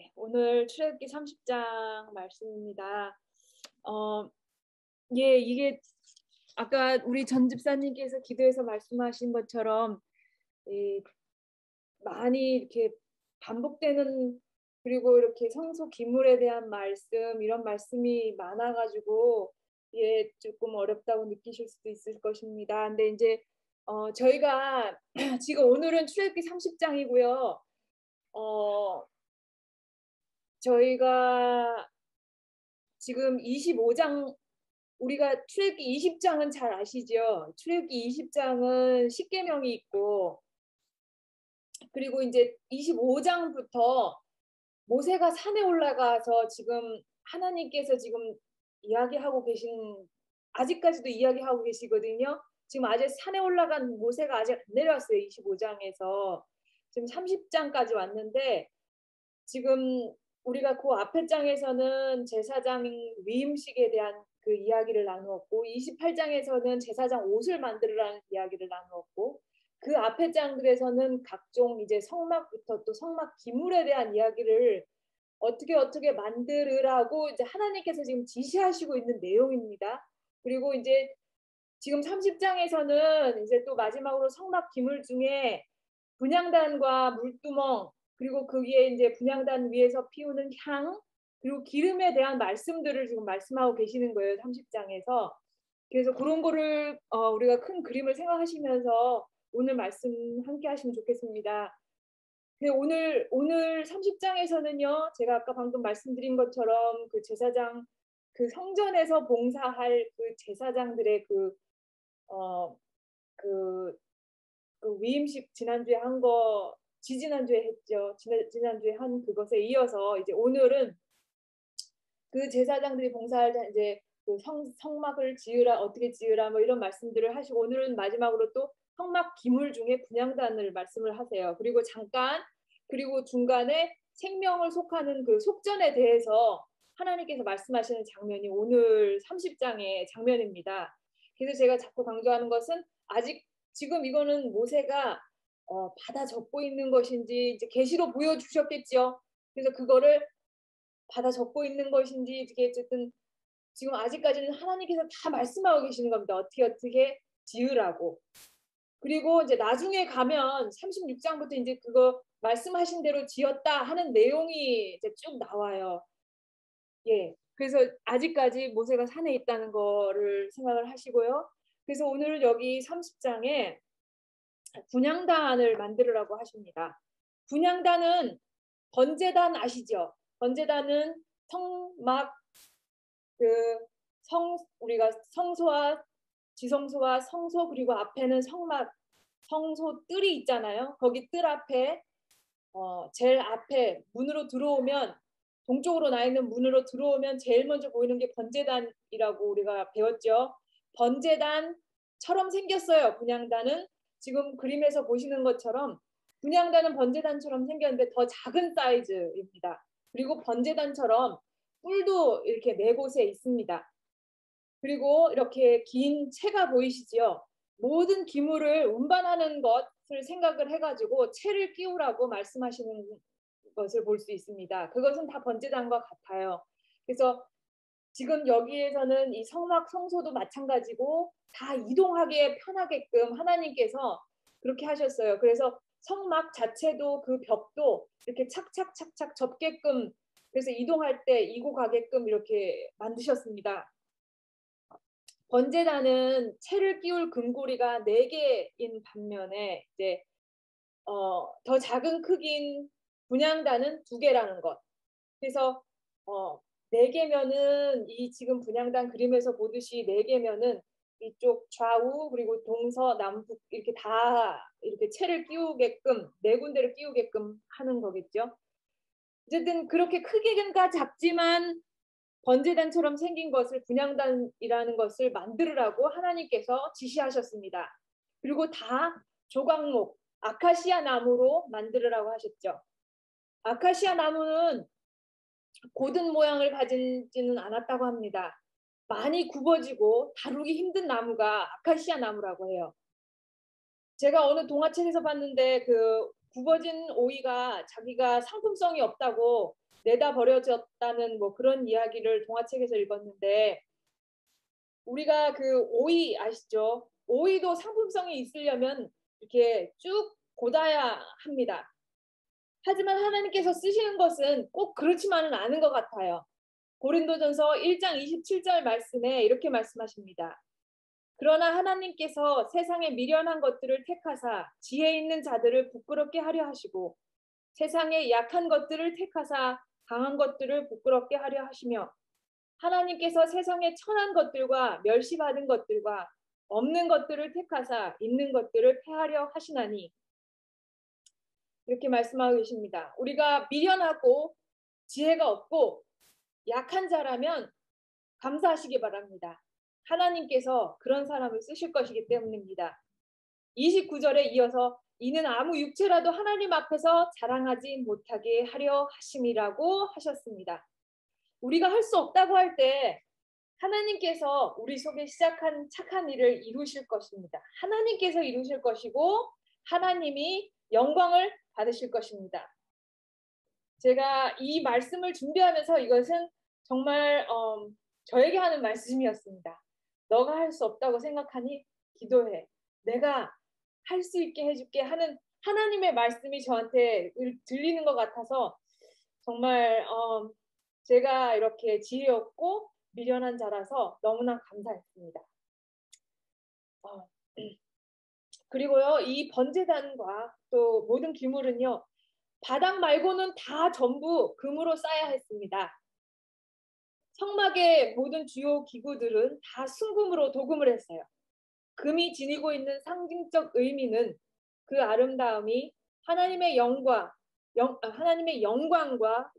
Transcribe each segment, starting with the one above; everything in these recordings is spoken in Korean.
네, 오늘 출애굽기 30장 말씀입니다. 예, 이게 아까 우리 전 집사님께서 기도해서 말씀하신 것처럼 많이 이렇게 반복되는, 그리고 이렇게 성소 기물에 대한 말씀, 이런 말씀이 많아가지고 조금 어렵다고 느끼실 수도 있을 것입니다. 근데 이제 저희가 지금 오늘은 출애굽기 30장이고요. 저희가 지금 25장, 우리가 출애굽기 20장은 잘 아시죠? 출애굽기 20장은 십계명이 있고, 그리고 이제 25장부터 모세가 산에 올라가서 지금 하나님께서 지금 이야기하고 계신, 아직까지도 이야기하고 계시거든요. 지금 아직 산에 올라간 모세가 아직 안 내려왔어요. 25장에서 지금 30장까지 왔는데, 지금 우리가 그 앞에 장에서는 제사장 위임식에 대한 그 이야기를 나누었고, 28장에서는 제사장 옷을 만들으라는 이야기를 나누었고, 그 앞에 장들에서는 각종 이제 성막부터 또 성막 기물에 대한 이야기를 어떻게 만들으라고 이제 하나님께서 지금 지시하시고 있는 내용입니다. 그리고 이제 지금 30장에서는 이제 또 마지막으로 성막 기물 중에 분향단과 물두멍, 그리고 그 위에 이제 분향단 위에서 피우는 향, 그리고 기름에 대한 말씀들을 지금 말씀하고 계시는 거예요. 30장에서. 그래서 그런 거를 우리가 큰 그림을 생각하시면서 오늘 말씀 함께 하시면 좋겠습니다. 오늘 30장에서는요, 제가 아까 방금 말씀드린 것처럼 그 제사장, 그 성전에서 봉사할 그 제사장들의 그 위임식 지난주에 한 거, 지지난주에 했죠. 지난주에 한 그것에 이어서 이제 오늘은 그 제사장들이 봉사할 때 이제 그 성막을 지으라, 어떻게 지으라, 뭐 이런 말씀들을 하시고, 오늘은 마지막으로 또 성막 기물 중에 분향단을 말씀을 하세요. 그리고 그리고 중간에 생명을 속하는 그 속전에 대해서 하나님께서 말씀하시는 장면이 오늘 30장의 장면입니다. 그래서 제가 자꾸 강조하는 것은, 아직 지금 이거는 모세가 받아 적고 있는 것인지 이제 계시로 보여주셨겠죠. 그래서 그거를 받아 적고 있는 것인지, 이게 어쨌든 지금 아직까지는 하나님께서 다 말씀하고 계시는 겁니다. 어떻게 지으라고. 그리고 이제 나중에 가면 36장부터 이제 그거 말씀하신 대로 지었다 하는 내용이 이제 쭉 나와요. 예. 그래서 아직까지 모세가 산에 있다는 거를 생각을 하시고요. 그래서 오늘 여기 30장에 분향단을 만들으라고 하십니다. 분향단은 번제단 아시죠? 번제단은 성막, 우리가 성소와 지성소와 성소, 그리고 앞에는 성막, 성소 뜰이 있잖아요. 거기 뜰 앞에 제일 앞에 문으로 들어오면, 동쪽으로 나 있는 문으로 들어오면 제일 먼저 보이는 게 번제단이라고 우리가 배웠죠. 번제단처럼 생겼어요. 분향단은 지금 그림에서 보시는 것처럼 분향단은 번제단처럼 생겼는데 더 작은 사이즈입니다. 그리고 번제단처럼 뿔도 이렇게 네 곳에 있습니다. 그리고 이렇게 긴 채가 보이시지요? 모든 기물을 운반하는 것을 생각을 해가지고 채를 끼우라고 말씀하시는 것을 볼 수 있습니다. 그것은 다 번제단과 같아요. 그래서 지금 여기에서는 이 성막 성소도 마찬가지고 다 이동하기에 편하게끔 하나님께서 그렇게 하셨어요. 그래서 성막 자체도 그 벽도 이렇게 착착착착 접게끔, 그래서 이동할 때 이고 가게끔 이렇게 만드셨습니다. 번제단은 채를 끼울 금고리가 4개인 반면에 이제 더 작은 크기인 분향단은 2개라는 것. 그래서 4개면은 이 지금 분향단 그림에서 보듯이 4개면은 이쪽 좌우 그리고 동서 남북 이렇게 다 이렇게 채를 끼우게끔 4군데를 끼우게끔 하는 거겠죠. 어쨌든 그렇게 크기가 작지만 번제단처럼 생긴 것을 분향단이라는 것을 만들으라고 하나님께서 지시하셨습니다. 그리고 다 조각목, 아카시아 나무로 만들으라고 하셨죠. 아카시아 나무는 고든 모양을 가지지는 않았다고 합니다. 많이 굽어지고 다루기 힘든 나무가 아카시아 나무라고 해요. 제가 어느 동화책에서 봤는데 그 굽어진 오이가 자기가 상품성이 없다고 내다 버려졌다는 뭐 그런 이야기를 동화책에서 읽었는데, 우리가 그 오이 아시죠? 오이도 상품성이 있으려면 이렇게 쭉 걷어야 합니다. 하지만 하나님께서 쓰시는 것은 꼭 그렇지만은 않은 것 같아요. 고린도전서 1장 27절 말씀에 이렇게 말씀하십니다. 그러나 하나님께서 세상의 미련한 것들을 택하사 지혜 있는 자들을 부끄럽게 하려 하시고, 세상의 약한 것들을 택하사 강한 것들을 부끄럽게 하려 하시며, 하나님께서 세상의 천한 것들과 멸시받은 것들과 없는 것들을 택하사 있는 것들을 폐하려 하시나니, 이렇게 말씀하고 계십니다. 우리가 미련하고 지혜가 없고 약한 자라면 감사하시기 바랍니다. 하나님께서 그런 사람을 쓰실 것이기 때문입니다. 29절에 이어서 이는 아무 육체라도 하나님 앞에서 자랑하지 못하게 하려 하심이라고 하셨습니다. 우리가 할 수 없다고 할 때 하나님께서 우리 속에 시작한 착한 일을 이루실 것입니다. 하나님께서 이루실 것이고 하나님이 영광을 받으실 것입니다. 제가 이 말씀을 준비하면서 이것은 정말 저에게 하는 말씀이었습니다. 너가 할 수 없다고 생각하니 기도해. 내가 할 수 있게 해줄게 하는 하나님의 말씀이 저한테 들리는 것 같아서 정말 제가 이렇게 지혜 없고 미련한 자라서 너무나 감사했습니다. 그리고요, 이 번제단과 또 모든 기물은요, 바닥 말고는 다 전부 금으로 쌓아야 했습니다. 성막의 모든 주요 기구들은 다 순금으로 도금을 했어요. 금이 지니고 있는 상징적 의미는 그 아름다움이 하나님의 영광과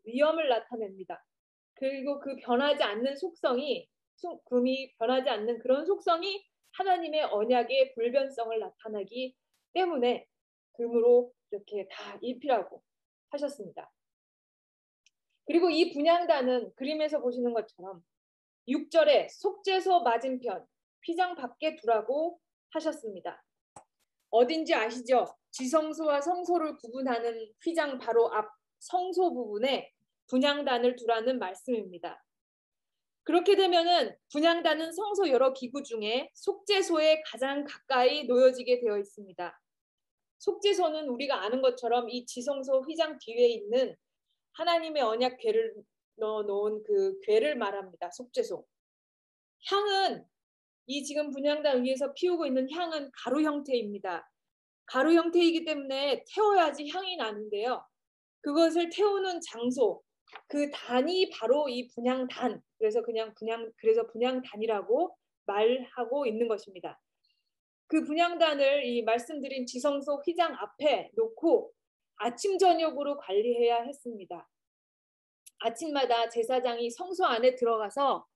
위엄을 나타냅니다. 그리고 그 변하지 않는 속성이, 금이 변하지 않는 그런 속성이 하나님의 언약의 불변성을 나타내기 때문에 금으로 이렇게 다 입히라고 하셨습니다. 그리고 이 분향단은 그림에서 보시는 것처럼 6절에 속죄소 맞은편 휘장 밖에 두라고 하셨습니다. 어딘지 아시죠? 지성소와 성소를 구분하는 휘장 바로 앞 성소 부분에 분향단을 두라는 말씀입니다. 그렇게 되면은 분향단은 성소 여러 기구 중에 속죄소에 가장 가까이 놓여지게 되어 있습니다. 속죄소는 우리가 아는 것처럼 이 지성소 휘장 뒤에 있는 하나님의 언약 궤를 넣어놓은 그 궤를 말합니다. 속죄소. 향은 이 지금 분향단 위에서 피우고 있는 향은 가루 형태입니다. 가루 형태이기 때문에 태워야지 향이 나는데요. 그것을 태우는 장소, 그 단이 바로 이 분향단. 그래서 분향단이라고 말하고 있는 것입니다. 그 분향단을 이 말씀드린 지성소 휘장 앞에 놓고 아침 저녁으로 관리해야 했습니다. 아침마다 제사장이 성소 안에 들어가서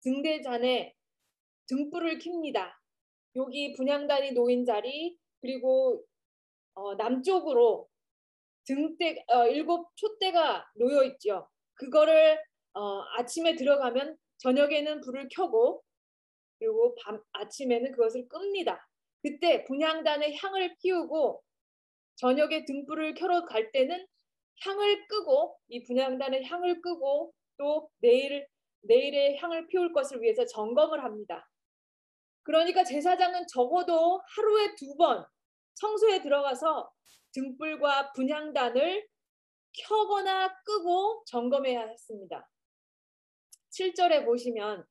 등대잔에 등불을 켭니다. 여기 분향단이 놓인 자리, 그리고 남쪽으로 7 촛대가 놓여 있죠. 그거를 아침에 들어가면 저녁에는 불을 켜고, 그리고 아침에는 그것을 끕니다. 그때 분향단에 향을 피우고 저녁에 등불을 켜러 갈 때는 향을 끄고, 이 분향단에 향을 끄고 또 내일의 향을 피울 것을 위해서 점검을 합니다. 그러니까 제사장은 적어도 하루에 2번 성소에 들어가서 등불과 분향단을 켜거나 끄고 점검해야 했습니다. 7절에 보시면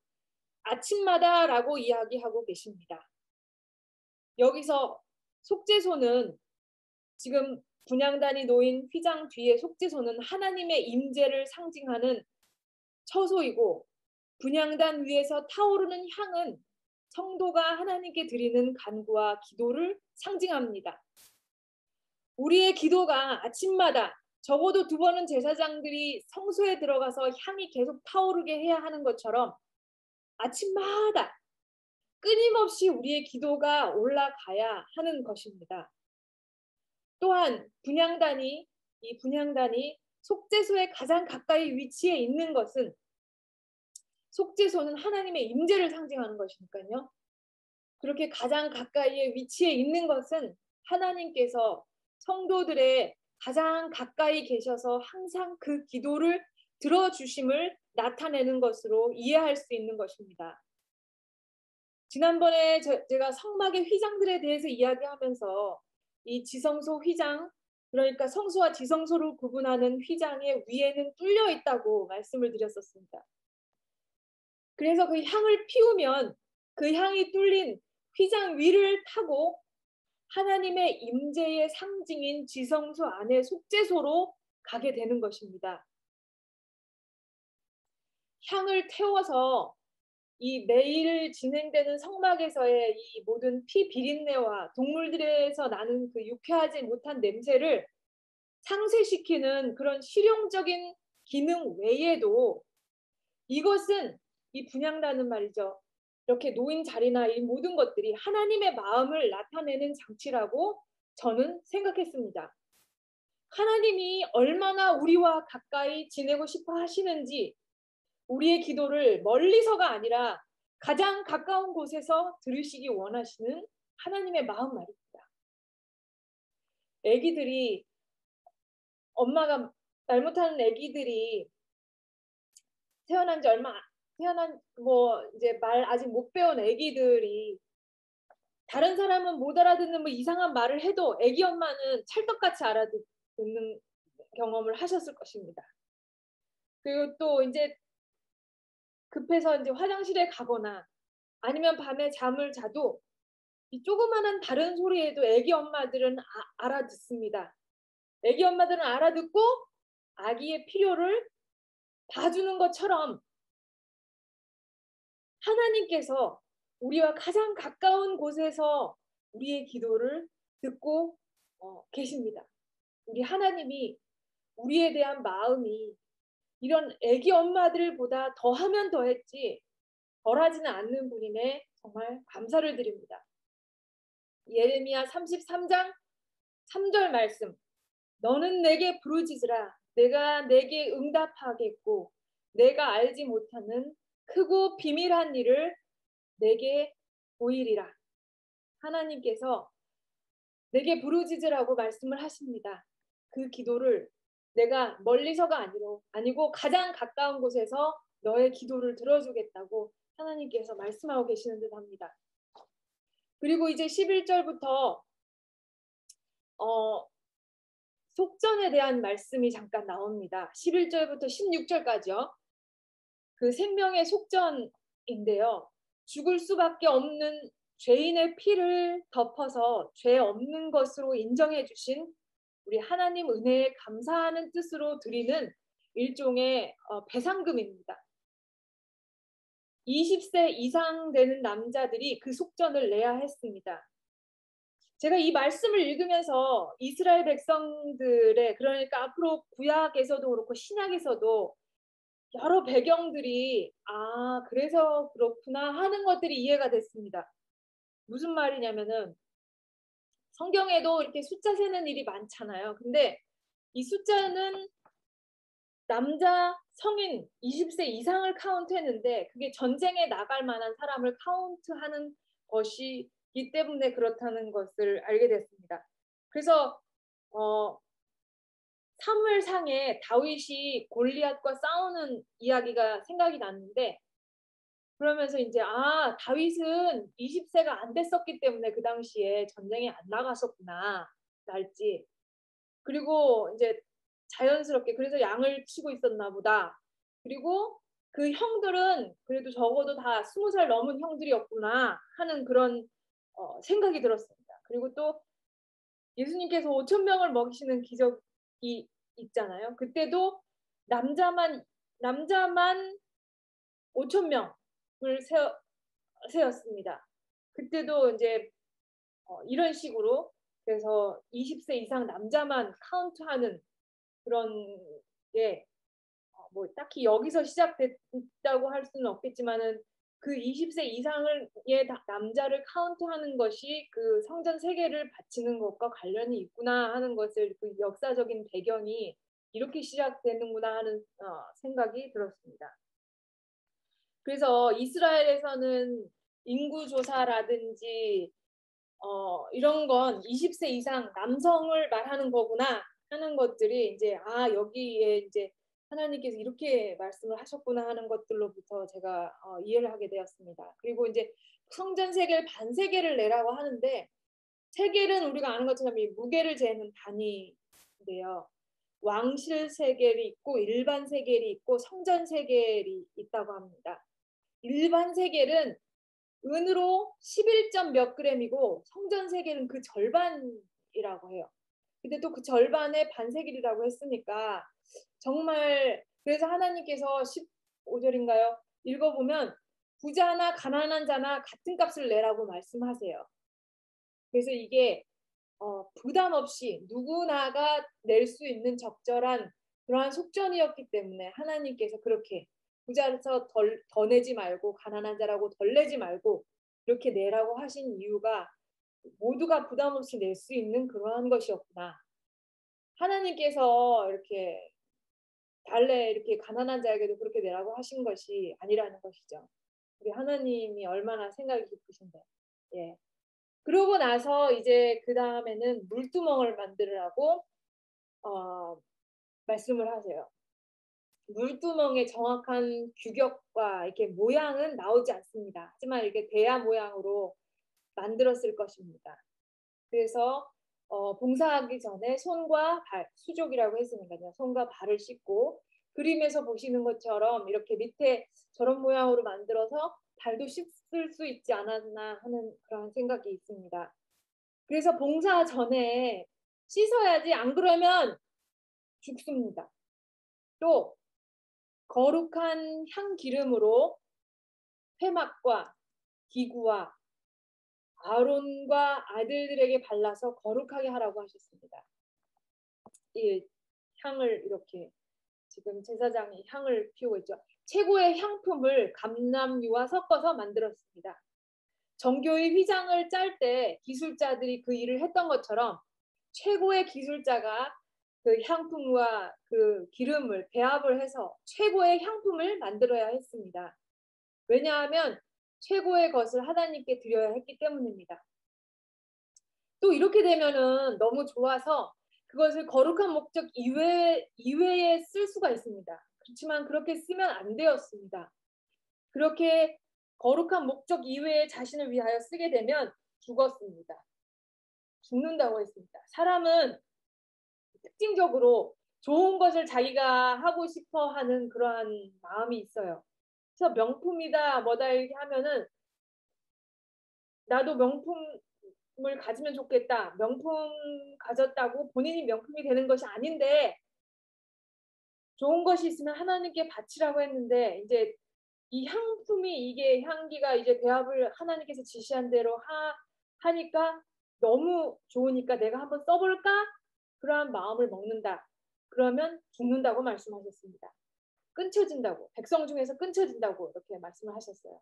아침마다라고 이야기하고 계십니다. 여기서 속죄소는 지금 분향단이 놓인 휘장 뒤에 속죄소는 하나님의 임재를 상징하는 처소이고, 분향단 위에서 타오르는 향은 성도가 하나님께 드리는 간구와 기도를 상징합니다. 우리의 기도가 아침마다 적어도 2번은 제사장들이 성소에 들어가서 향이 계속 타오르게 해야 하는 것처럼 아침마다 끊임없이 우리의 기도가 올라가야 하는 것입니다. 또한 이 분향단이 속죄소에 가장 가까이 위치해 있는 것은, 속죄소는 하나님의 임재를 상징하는 것이니까요. 그렇게 가장 가까이에 위치해 있는 것은 하나님께서 성도들의 가장 가까이 계셔서 항상 그 기도를 들어주심을 나타내는 것으로 이해할 수 있는 것입니다. 지난번에 제가 성막의 휘장들에 대해서 이야기하면서 이 지성소 휘장, 그러니까 성소와 지성소를 구분하는 휘장의 위에는 뚫려 있다고 말씀을 드렸었습니다. 그래서 그 향을 피우면 그 향이 뚫린 휘장 위를 타고 하나님의 임재의 상징인 지성소 안에 속죄소로 가게 되는 것입니다. 향을 태워서 이 매일 진행되는 성막에서의 이 모든 피 비린내와 동물들에서 나는 그 유쾌하지 못한 냄새를 상쇄시키는 그런 실용적인 기능 외에도 이것은 이 분향단은 말이죠. 이렇게 놓인 자리나 이 모든 것들이 하나님의 마음을 나타내는 장치라고 저는 생각했습니다. 하나님이 얼마나 우리와 가까이 지내고 싶어 하시는지 우리의 기도를 멀리서가 아니라 가장 가까운 곳에서 들으시기 원하시는 하나님의 마음 말입니다. 아기들이 엄마가 말 못하는 아기들이 태어난 지 얼마 이제 말 아직 못 배운 아기들이 다른 사람은 못 알아듣는 뭐 이상한 말을 해도 아기 엄마는 찰떡같이 알아듣는 경험을 하셨을 것입니다. 그리고 또 이제 급해서 이제 화장실에 가거나 아니면 밤에 잠을 자도 이 조그마한 다른 소리에도 아기 엄마들은 알아듣습니다. 아기 엄마들은 알아듣고 아기의 필요를 봐주는 것처럼 하나님께서 우리와 가장 가까운 곳에서 우리의 기도를 듣고 계십니다. 우리 하나님이 우리에 대한 마음이 이런 아기 엄마들보다 더하면 더했지 덜하지는 않는 분임에 정말 감사를 드립니다. 예레미야 33장 3절 말씀. 너는 내게 부르짖으라. 내가 내게 응답하겠고 내가 알지 못하는 크고 비밀한 일을 내게 보이리라. 하나님께서 내게 부르짖으라고 말씀을 하십니다. 그 기도를 내가 멀리서가 아니고 가장 가까운 곳에서 너의 기도를 들어주겠다고 하나님께서 말씀하고 계시는 듯 합니다. 그리고 이제 11절부터 속전에 대한 말씀이 잠깐 나옵니다. 11절부터 16절까지요. 그 생명의 속전인데요. 죽을 수밖에 없는 죄인의 피를 덮어서 죄 없는 것으로 인정해 주신 우리 하나님 은혜에 감사하는 뜻으로 드리는 일종의 배상금입니다. 20세 이상 되는 남자들이 그 속전을 내야 했습니다. 제가 이 말씀을 읽으면서 이스라엘 백성들의, 그러니까 앞으로 구약에서도 그렇고 신약에서도 여러 배경들이 그래서 그렇구나 하는 것들이 이해가 됐습니다. 무슨 말이냐면은 성경에도 이렇게 숫자 세는 일이 많잖아요. 근데 이 숫자는 남자 성인 20세 이상을 카운트했는데 그게 전쟁에 나갈 만한 사람을 카운트하는 것이기 때문에 그렇다는 것을 알게 됐습니다. 그래서 사무엘상에 다윗이 골리앗과 싸우는 이야기가 생각이 났는데, 그러면서 이제 다윗은 20세가 안 됐었기 때문에 그 당시에 전쟁에 안 나갔었구나 날지. 그리고 이제 자연스럽게 그래서 양을 치고 있었나 보다. 그리고 그 형들은 그래도 적어도 다 20살 넘은 형들이었구나 하는 그런 생각이 들었습니다. 그리고 또 예수님께서 5,000명을 먹이시는 기적이 있잖아요. 그때도 남자만 5,000명을 세웠습니다. 그때도 이제 이런 식으로 그래서 20세 이상 남자만 카운트하는 그런 게 뭐 딱히 여기서 시작됐다고 할 수는 없겠지만은 그 20세 이상의 남자를 카운트하는 것이 그 성전 세계를 바치는 것과 관련이 있구나 하는 것을, 그 역사적인 배경이 이렇게 시작되는구나 하는 생각이 들었습니다. 그래서 이스라엘에서는 인구조사라든지 이런 건 20세 이상 남성을 말하는 거구나 하는 것들이 이제 여기에 이제 하나님께서 이렇게 말씀을 하셨구나 하는 것들로부터 제가 이해를 하게 되었습니다. 그리고 이제 성전 세겔 반 세겔을 내라고 하는데 세겔은 우리가 아는 것처럼 이 무게를 재는 단위인데요. 왕실 세겔이 있고 일반 세겔이 있고 성전 세겔이 있다고 합니다. 일반 세겔은 은으로 11점 몇 그램이고 성전 세겔은 그 절반이라고 해요. 근데 또 그 절반의 반세겔이라고 했으니까 정말 그래서 하나님께서 15절인가요? 읽어보면 부자나 가난한 자나 같은 값을 내라고 말씀하세요. 그래서 이게 부담 없이 누구나가 낼 수 있는 적절한 그러한 속전이었기 때문에 하나님께서 그렇게 부자라서 더 내지 말고 가난한 자라고 덜 내지 말고 이렇게 내라고 하신 이유가 모두가 부담 없이 낼 수 있는 그러한 것이었구나. 하나님께서 이렇게 달래 이렇게 가난한 자에게도 그렇게 내라고 하신 것이 아니라는 것이죠. 우리 하나님이 얼마나 생각이 깊으신데. 예. 그러고 나서 이제 그 다음에는 물두멍을 만들으라고 말씀을 하세요. 물두멍의 정확한 규격과 이렇게 모양은 나오지 않습니다. 하지만 이렇게 대야 모양으로 만들었을 것입니다. 그래서 봉사하기 전에 손과 발, 수족이라고 했으니까요. 손과 발을 씻고 그림에서 보시는 것처럼 이렇게 밑에 저런 모양으로 만들어서 발도 씻을 수 있지 않았나 하는 그런 생각이 있습니다. 그래서 봉사 전에 씻어야지 안 그러면 죽습니다. 또 거룩한 향기름으로 회막과 기구와 아론과 아들들에게 발라서 거룩하게 하라고 하셨습니다. 이 향을 이렇게 지금 제사장이 향을 피우고 있죠. 최고의 향품을 감람유와 섞어서 만들었습니다. 정교의 휘장을 짤 때 기술자들이 그 일을 했던 것처럼 최고의 기술자가 그 향품과 그 기름을 배합을 해서 최고의 향품을 만들어야 했습니다. 왜냐하면 최고의 것을 하나님께 드려야 했기 때문입니다. 또 이렇게 되면은 너무 좋아서 그것을 거룩한 목적 이외에 쓸 수가 있습니다. 그렇지만 그렇게 쓰면 안 되었습니다. 그렇게 거룩한 목적 이외에 자신을 위하여 쓰게 되면 죽었습니다. 죽는다고 했습니다. 사람은 특징적으로 좋은 것을 자기가 하고 싶어 하는 그러한 마음이 있어요. 그래서 명품이다 뭐다 이렇게 하면은 나도 명품을 가지면 좋겠다. 명품 가졌다고 본인이 명품이 되는 것이 아닌데 좋은 것이 있으면 하나님께 바치라고 했는데 이제 이 향품이 이게 향기가 이제 배합을 하나님께서 지시한 대로 하니까 너무 좋으니까 내가 한번 써볼까? 그러한 마음을 먹는다. 그러면 죽는다고 말씀하셨습니다. 끊쳐진다고. 백성 중에서 끊쳐진다고 이렇게 말씀을 하셨어요.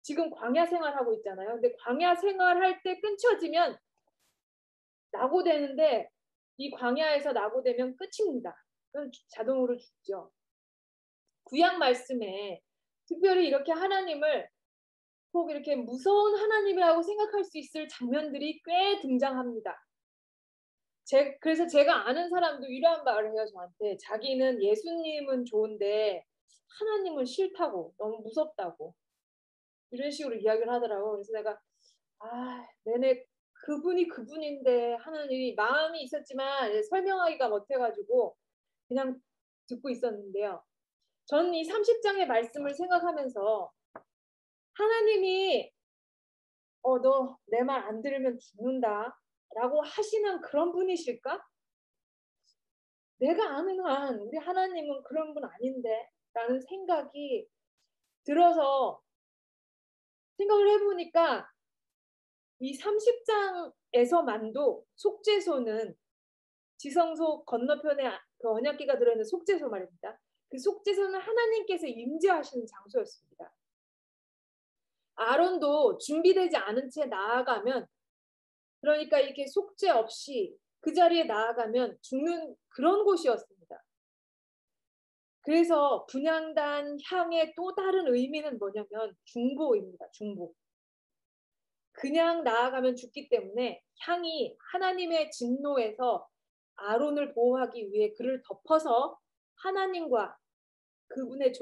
지금 광야 생활하고 있잖아요. 근데 광야 생활할 때 끊쳐지면 낙오되는데 이 광야에서 낙오되면 끝입니다. 그럼 자동으로 죽죠. 구약 말씀에 특별히 이렇게 하나님을 꼭 이렇게 무서운 하나님이라고 생각할 수 있을 장면들이 꽤 등장합니다. 그래서 제가 아는 사람도 이러한 말을 해요, 저한테. 자기는 예수님은 좋은데 하나님은 싫다고, 너무 무섭다고. 이런 식으로 이야기를 하더라고. 그래서 내가, 내내 그분이 그분인데 하는 이 마음이 있었지만 설명하기가 못해가지고 그냥 듣고 있었는데요. 저는 이 30장의 말씀을 생각하면서 하나님이 너 내 말 안 들으면 죽는다 라고 하시는 그런 분이실까? 내가 아는 한 우리 하나님은 그런 분 아닌데 라는 생각이 들어서 생각을 해보니까 이 30장에서만도 속죄소는 지성소 건너편에 그 언약궤가 들어있는 속죄소 말입니다. 그 속죄소는 하나님께서 임재하시는 장소였습니다. 아론도 준비되지 않은 채 나아가면 그러니까 이렇게 속죄 없이 그 자리에 나아가면 죽는 그런 곳이었습니다. 그래서 분향단 향의 또 다른 의미는 뭐냐면 중보입니다. 중보. 그냥 나아가면 죽기 때문에 향이 하나님의 진노에서 아론을 보호하기 위해 그를 덮어서 하나님과 그분의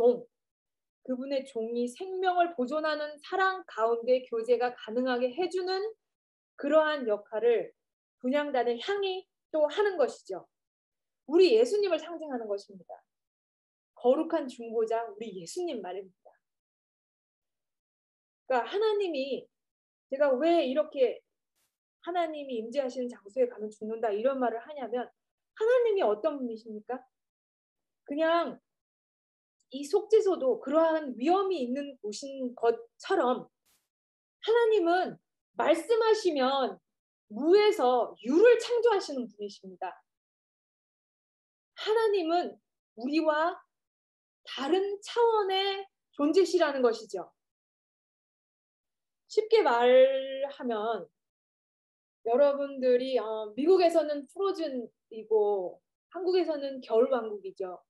종이 생명을 보존하는 사랑 가운데 교제가 가능하게 해주는 그러한 역할을 분향단을 향히 또 하는 것이죠. 우리 예수님을 상징하는 것입니다. 거룩한 중보자 우리 예수님 말입니다. 그러니까 하나님이 제가 왜 이렇게 하나님이 임재하시는 장소에 가면 죽는다 이런 말을 하냐면 하나님이 어떤 분이십니까? 그냥 이 속죄소도 그러한 위험이 있는 곳인 것처럼 하나님은 말씀하시면 무에서 유를 창조하시는 분이십니다. 하나님은 우리와 다른 차원의 존재시라는 것이죠. 쉽게 말하면 여러분들이 미국에서는 프로즌이고 한국에서는 겨울왕국이죠.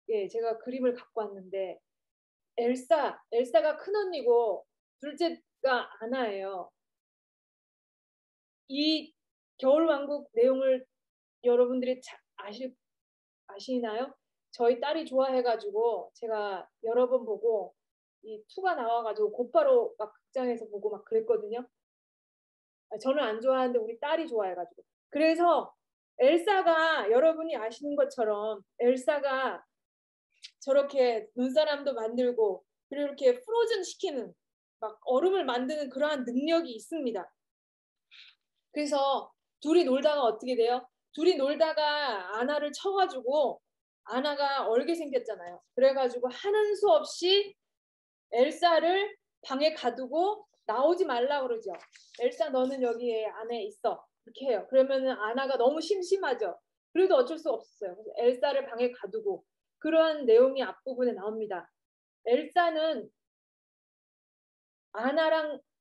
예, 제가 그림을 갖고 왔는데 엘사가 큰언니고 둘째가 아나예요. 이 겨울왕국 내용을 여러분들이 아시나요? 저희 딸이 좋아해가지고 제가 여러 번 보고 이 2가 나와가지고 곧바로 막 극장에서 보고 막 그랬거든요. 저는 안 좋아하는데 우리 딸이 좋아해가지고. 그래서 엘사가 여러분이 아시는 것처럼 엘사가 저렇게 눈사람도 만들고 그리고 이렇게 프로즌 시키는 막 얼음을 만드는 그러한 능력이 있습니다. 그래서 둘이 놀다가 어떻게 돼요? 둘이 놀다가 아나를 쳐가지고 아나가 얼게 생겼잖아요. 그래가지고 하는 수 없이 엘사를 방에 가두고 나오지 말라 그러죠. 엘사 너는 여기 안에 있어. 이렇게 해요. 그러면은 아나가 너무 심심하죠. 그래도 어쩔 수 없었어요. 그래서 엘사를 방에 가두고 그러한 내용이 앞부분에 나옵니다. 엘사는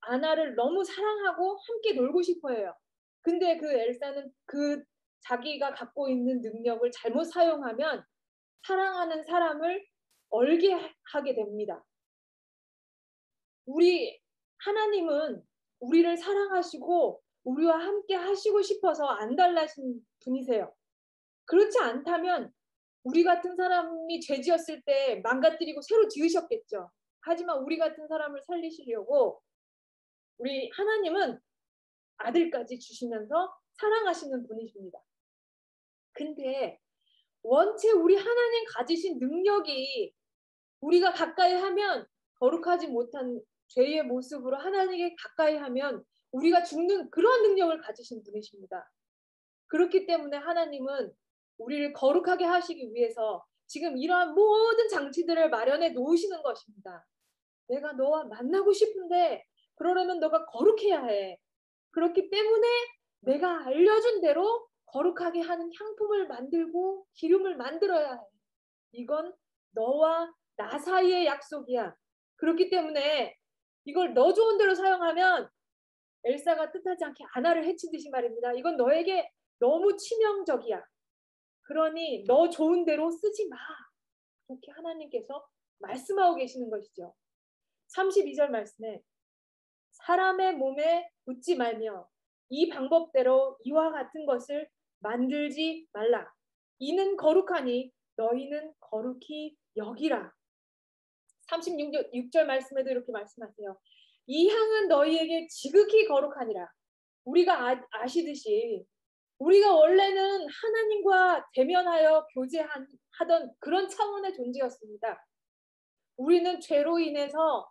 아나를 너무 사랑하고 함께 놀고 싶어 해요. 근데 그 엘사는 그 자기가 갖고 있는 능력을 잘못 사용하면 사랑하는 사람을 얼게 하게 됩니다. 우리 하나님은 우리를 사랑하시고 우리와 함께 하시고 싶어서 안 달라진 분이세요. 그렇지 않다면 우리 같은 사람이 죄 지었을 때 망가뜨리고 새로 지으셨겠죠. 하지만 우리 같은 사람을 살리시려고 우리 하나님은 아들까지 주시면서 사랑하시는 분이십니다. 근데 원체 우리 하나님 가지신 능력이 우리가 가까이 하면 거룩하지 못한 죄의 모습으로 하나님께 가까이 하면 우리가 죽는 그런 능력을 가지신 분이십니다. 그렇기 때문에 하나님은 우리를 거룩하게 하시기 위해서 지금 이러한 모든 장치들을 마련해 놓으시는 것입니다. 내가 너와 만나고 싶은데 그러려면 너가 거룩해야 해. 그렇기 때문에 내가 알려준 대로 거룩하게 하는 향품을 만들고 기름을 만들어야 해. 이건 너와 나 사이의 약속이야. 그렇기 때문에 이걸 너 좋은 대로 사용하면 엘사가 뜻하지 않게 아나를 해치듯이 말입니다. 이건 너에게 너무 치명적이야. 그러니 너 좋은 대로 쓰지 마. 그렇게 하나님께서 말씀하고 계시는 것이죠. 32절 말씀에 사람의 몸에 붙지 말며 이 방법대로 이와 같은 것을 만들지 말라. 이는 거룩하니 너희는 거룩히 여기라. 36절 말씀에도 이렇게 말씀하세요. 이 향은 너희에게 지극히 거룩하니라. 우리가 아시듯이 우리가 원래는 하나님과 대면하여 교제하던 그런 차원의 존재였습니다. 우리는 죄로 인해서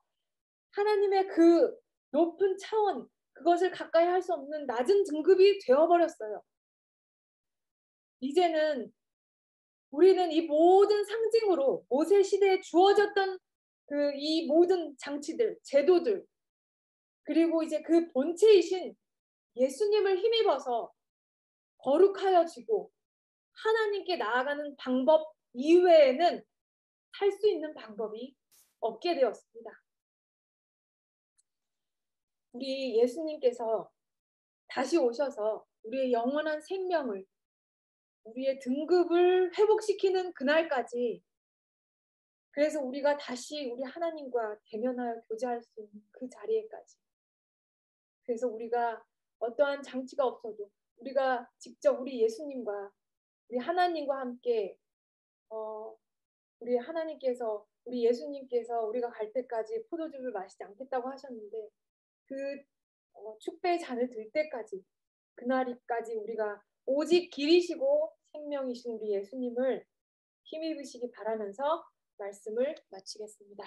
하나님의 그 높은 차원, 그것을 가까이 할 수 없는 낮은 등급이 되어버렸어요. 이제는 우리는 이 모든 상징으로 모세 시대에 주어졌던 이 모든 장치들, 제도들, 그리고 이제 그 본체이신 예수님을 힘입어서 거룩하여지고 하나님께 나아가는 방법 이외에는 살 수 있는 방법이 없게 되었습니다. 우리 예수님께서 다시 오셔서 우리의 영원한 생명을, 우리의 등급을 회복시키는 그날까지, 그래서 우리가 다시 우리 하나님과 대면하여 교제할 수 있는 그 자리에까지, 그래서 우리가 어떠한 장치가 없어도 우리가 직접 우리 예수님과 우리 하나님과 함께 우리 하나님께서 우리 예수님께서 우리가 갈 때까지 포도주를 마시지 않겠다고 하셨는데 그 축배의 잔을 들 때까지 그날까지 우리가 오직 길이시고 생명이신 우리 예수님을 힘입으시기 바라면서 말씀을 마치겠습니다.